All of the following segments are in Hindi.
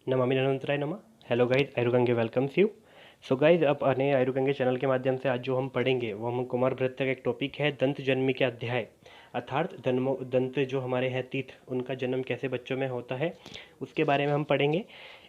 नमामि अनंतराय नमः। Hello guys, Ayurgange welcomes you. So guys, अब अपने आयुर्गंगे चैनल के माध्यम से आज जो हम पढ़ेंगे वो हम कुमार भृत्य का एक टॉपिक है दंत जन्म के अध्याय, अर्थात दंत जो हमारे हैं तीत, उनका जन्म कैसे बच्चों में होता है उसके बारे में हम पढ़ेंगे।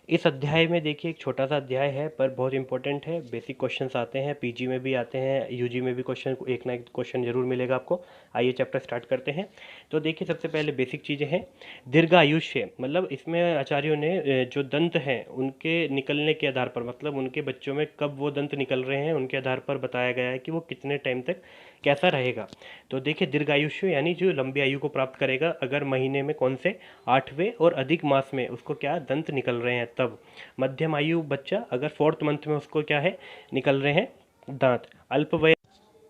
इस अध्याय में देखिए एक छोटा सा अध्याय है पर बहुत इंपॉर्टेंट है। बेसिक क्वेश्चंस आते हैं, पीजी में भी आते हैं, यूजी में भी क्वेश्चन एक ना एक क्वेश्चन जरूर मिलेगा आपको। आइए चैप्टर स्टार्ट करते हैं। तो देखिए सबसे पहले बेसिक चीज़ें हैं। दीर्घ आयुष्य मतलब इसमें आचार्यों ने जो दंत हैं उनके निकलने के आधार पर, मतलब उनके बच्चों में कब वो दंत निकल रहे हैं उनके आधार पर बताया गया है कि वो कितने टाइम तक कैसा रहेगा। तो देखिए दीर्घायुष्य यानी जो लंबी आयु को प्राप्त करेगा अगर महीने में कौन से 8वें और अधिक मास में उसको क्या दंत निकल रहे हैं तब। मध्यम आयु बच्चा अगर 4th मंथ में उसको क्या है निकल रहे हैं दांत।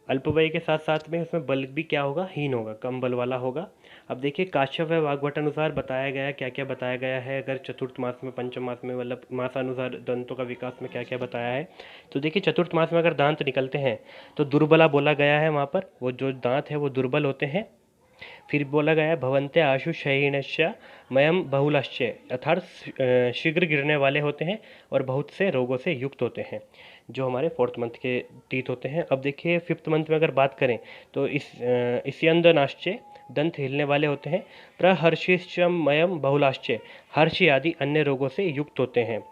अल्पवय के साथ साथ में उसमें बल भी क्या होगा, हीन होगा, कम बल वाला होगा। अब देखिए काश्यप व वाग्भट अनुसार बताया गया है, क्या क्या बताया गया है अगर चतुर्थ मास में, पंचम मास में, मतलब मासानुसार दंतों का विकास में क्या क्या बताया है। तो देखिए चतुर्थ मास में अगर दांत निकलते हैं तो दुर्बला बोला गया है, वहाँ पर वो जो दांत है वो दुर्बल होते हैं। फिर बोला गया है भवन्ते आशु क्षयिणश्च मयम बहुलश्च, अर्थात शीघ्र गिरने वाले होते हैं और बहुत से रोगों से युक्त होते हैं, जो हमारे 4th मंथ के तीत होते हैं। अब देखिए 5th मंथ में अगर बात करें तो इस्यंदनाश्चे, दंत हिलने वाले होते हैं। प्रहर्षिश्चमयम बहुलाश्चे, हर्ष आदि अन्य रोगों से युक्त होते हैं।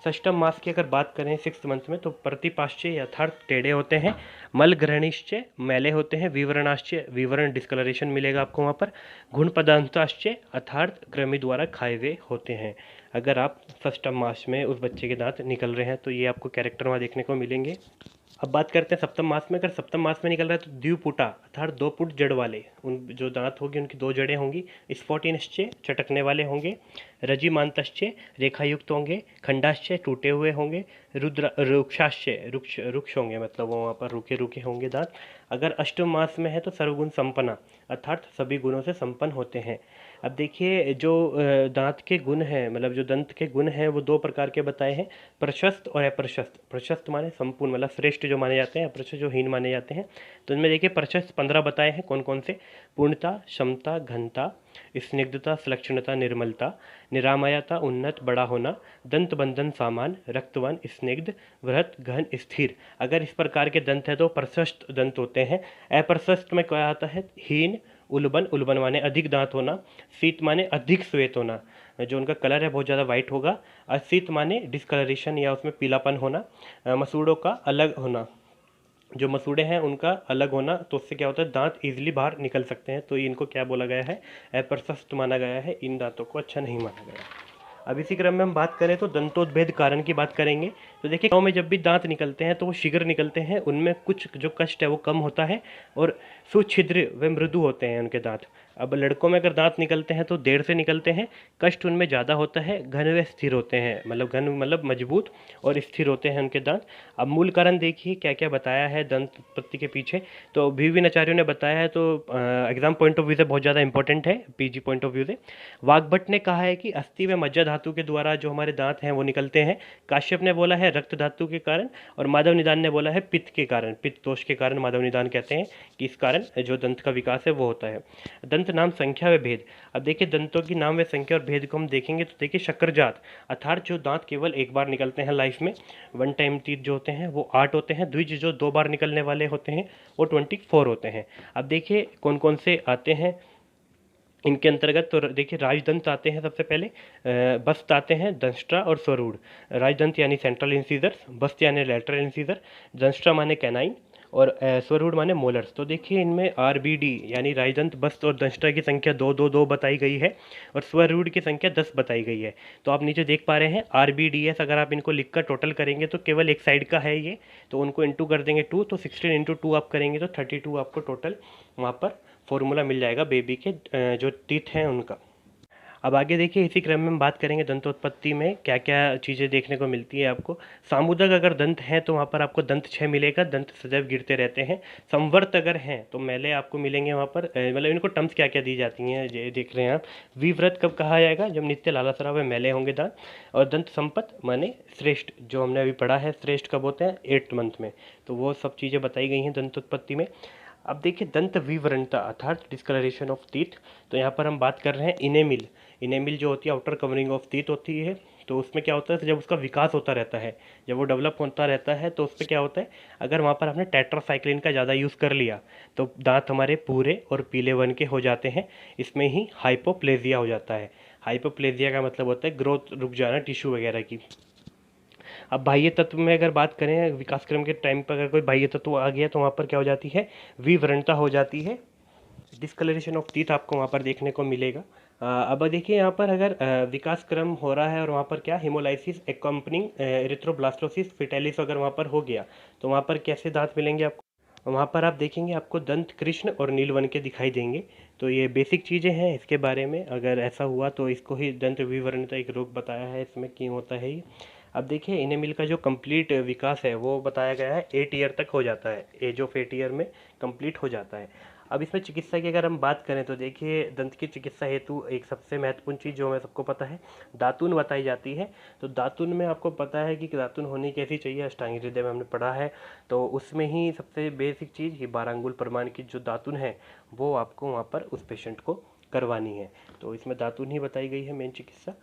षष्टम मास की अगर बात करें 6th मंथ में तो प्रतिपाश्चे यथार्थ टेढ़े होते हैं। मल ग्रहणिश्चे मैले होते हैं। विवरणाश्चे, विवरण डिस्कलरेशन मिलेगा आपको वहाँ पर। गुण पदार्थाश्चे अर्थात कृमि द्वारा खाए हुए होते हैं। अगर आप षष्टम मास में उस बच्चे के दांत निकल रहे हैं तो ये आपको कैरेक्टर वहाँ देखने को मिलेंगे। अब बात करते हैं सप्तम मास में। अगर सप्तम मास में निकल रहा है तो द्विपुटा अर्थात 2 फुट जड़ वाले उन जो दांत होगी उनकी 2 जड़ें होंगी। स्फोटिनश्चे चटकने वाले होंगे। रजिमांतश्चे रेखायुक्त होंगे। खंडाश्चे टूटे हुए होंगे। रुद्र रुक्षाश्चे रुक्ष होंगे, मतलब वो वहाँ पर रूखे रूखे होंगे दांत। अगर अष्टम मास में है तो सर्वगुण संपन्ना अर्थात सभी गुणों से संपन्न होते हैं। अब देखिए जो दांत के गुण हैं, मतलब जो दंत के गुण हैं वो 2 प्रकार के बताए हैं, प्रशस्त और अप्रशस्त। प्रशस्त माने संपूर्ण, मतलब श्रेष्ठ जो माने जाते हैं, अप्रशस्त जो हीन माने जाते हैं। तो इनमें देखिए प्रशस्त 15 बताए हैं। कौन कौन से? पूर्णता, क्षमता, घनता, स्निग्धता, सुलक्षणता, निर्मलता, निरामयता, उन्नत, बड़ा होना, दंत बंधन सामान, रक्तवन, स्निग्ध, वृहत, घन, स्थिर। अगर इस प्रकार के दंत है तो प्रशस्त दंत होते हैं। अप्रशस्त में क्या आता है? हीन, उल्बन, उल्बन माने अधिक दांत होना। शीत माने अधिक श्वेत होना, जो उनका कलर है बहुत ज़्यादा वाइट होगा। अशीत माने डिस्कलरेशन या उसमें पीलापन होना। मसूड़ों का अलग होना, जो मसूड़े हैं उनका अलग होना, तो उससे क्या होता है दांत इजीली बाहर निकल सकते हैं। तो इनको क्या बोला गया है? अप्रशस्त माना गया है, इन दांतों को अच्छा नहीं माना गया। अब इसी क्रम में हम बात करें तो दंतोद्भेद कारण की बात करेंगे। तो देखिए गाँव में जब भी दांत निकलते हैं तो वो शीघ्र निकलते हैं, उनमें कुछ जो कष्ट है वो कम होता है और सुछिद्र व मृदु होते हैं उनके दांत। अब लड़कों में अगर दांत निकलते हैं तो देर से निकलते हैं, कष्ट उनमें ज़्यादा होता है, घन व स्थिर होते हैं, मतलब घन मतलब मजबूत और स्थिर होते हैं उनके दांत। अब मूल कारण देखिए क्या क्या बताया है दंत उत्पत्ति के पीछे, तो विभिन्न आचार्यों ने बताया है। तो एग्जाम पॉइंट ऑफ व्यू से बहुत ज़्यादा इंपॉर्टेंट है, पीजी पॉइंट ऑफ व्यू से। वाग्भट ने कहा है कि अस्थि व मज्जा धातु के द्वारा जो हमारे दांत हैं वो निकलते हैं। काश्यप ने बोला है रक्त धातु के कारण, और माधव निदान ने बोला है पित्त के कारण, पित्त दोष के कारण माधव निदान कहते हैं कि इस कारण जो दंत का विकास है वो होता है। दंत नाम, संख्या व भेद। अब देखिए दंतों की नाम व संख्या और भेद को हम देखेंगे तो देखिए शक्करजात अर्थात जो दांत केवल एक बार निकलते हैं लाइफ में, 1 टाइम टीथ जो होते हैं वो 8 होते हैं। द्विज जो 2 बार निकलने वाले होते हैं वो 24 होते हैं। अब देखिए कौन कौन से आते हैं इनके अंतर्गत, तो देखिए राजदंत आते हैं सबसे पहले, बस्त आते हैं, दंष्ट्रा और स्वरूढ़। राजदंत यानी सेंट्रल इंसीजर्स, बस्त यानी लेटरल इंसीजर, दंष्ट्रा माने कैनाइन और स्वरूढ़ माने मोलर्स। तो देखिए इनमें आरबीडी यानी राजदंत, बस्त और दंष्ट्रा की संख्या 2 2 2 बताई गई है और स्वरूढ़ की संख्या 10 बताई गई है। तो आप नीचे देख पा रहे हैं आरबीडीएस, अगर आप इनको लिखकर टोटल करेंगे तो केवल एक साइड का है ये, तो उनको इंटू कर देंगे 2, तो 16 × 2 आप करेंगे तो 32 आपको टोटल वहाँ पर फॉर्मूला मिल जाएगा बेबी के जो टीथ हैं उनका। अब आगे देखिए इसी क्रम में हम बात करेंगे दंतोत्पत्ति में क्या क्या चीज़ें देखने को मिलती है आपको। सामुदक अगर दंत हैं तो वहाँ पर आपको दंत 6 मिलेगा, दंत सदैव गिरते रहते हैं। संवर्त अगर हैं तो मैले आपको मिलेंगे वहाँ पर, मतलब इनको टर्म्स क्या क्या दी जाती हैं ये देख रहे हैं आप। विव्रत कब कहा जाएगा? जब नित्य लालासरा व मैले होंगे दांत। और दंत संपत माने श्रेष्ठ, जो हमने अभी पढ़ा है श्रेष्ठ कब होते हैं? 8th मंथ में। तो वो सब चीज़ें बताई गई हैं दंतोत्पत्ति में। अब देखिए दंत विवरणता अर्थात डिस्कलरेशन ऑफ टीथ। तो यहाँ पर हम बात कर रहे हैं इनेमिल। इनेमिल जो होती है आउटर कवरिंग ऑफ टीथ होती है। तो उसमें क्या होता है, जब उसका विकास होता रहता है, जब वो डेवलप होता रहता है, तो उसमें क्या होता है, अगर वहाँ पर हमने टेट्रासाइक्लिन का ज़्यादा यूज़ कर लिया तो दांत हमारे पूरे और पीले बन के हो जाते हैं। इसमें ही हाइपोप्लेजिया हो जाता है। हाइपोप्लेजिया का मतलब होता है ग्रोथ रुक जाना टिश्यू वगैरह की। अब बाह्य तत्व में अगर बात करें, विकास क्रम के टाइम पर अगर कोई बाह्य तत्व आ गया तो वहाँ पर क्या हो जाती है, विवरणता हो जाती है। डिस्कलरेशन ऑफ टीथ आपको वहाँ पर देखने को मिलेगा। अब देखिए यहाँ पर अगर विकास क्रम हो रहा है और वहाँ पर क्या हेमोलाइसिस एकम्पनिंग एरिथ्रोब्लास्टोसिस फिटेलिस अगर वहाँ पर हो गया तो वहाँ पर कैसे दांत मिलेंगे आपको, वहाँ पर आप देखेंगे आपको दंत कृष्ण और नीलवन के दिखाई देंगे। तो ये बेसिक चीज़ें हैं इसके बारे में। अगर ऐसा हुआ तो इसको ही दंत विवरणता एक रोग बताया है, इसमें क्यों होता है ये। अब देखिए इनेमिल का जो कंप्लीट विकास है वो बताया गया है 8 ईयर तक हो जाता है, एज ऑफ 8 ईयर में कंप्लीट हो जाता है। अब इसमें चिकित्सा की अगर हम बात करें तो देखिए दंत की चिकित्सा हेतु एक सबसे महत्वपूर्ण चीज़ जो हमें सबको पता है, दातुन बताई जाती है। तो दातुन में आपको पता है कि दातुन होनी कैसी चाहिए, अष्टांग हृदय में हमने पढ़ा है। तो उसमें ही सबसे बेसिक चीज़ ये 12 अंगुल प्रमाण की जो दातुन है वो आपको वहाँ पर उस पेशेंट को करवानी है। तो इसमें दातुन ही बताई गई है मेन चिकित्सा।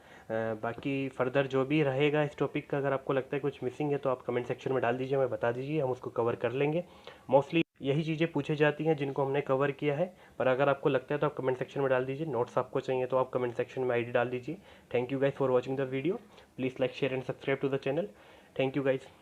बाकी फर्दर जो भी रहेगा इस टॉपिक का, अगर आपको लगता है कुछ मिसिंग है तो आप कमेंट सेक्शन में डाल दीजिए, हमें बता दीजिए, हम उसको कवर कर लेंगे। मोस्टली यही चीज़ें पूछी जाती हैं जिनको हमने कवर किया है। पर अगर आपको लगता है तो आप कमेंट सेक्शन में डाल दीजिए। नोट्स आपको चाहिए तो आप कमेंट सेक्शन में आईडी डाल दीजिए। Thank you guys for watching the video. Please like share and subscribe to the channel. Thank you guys.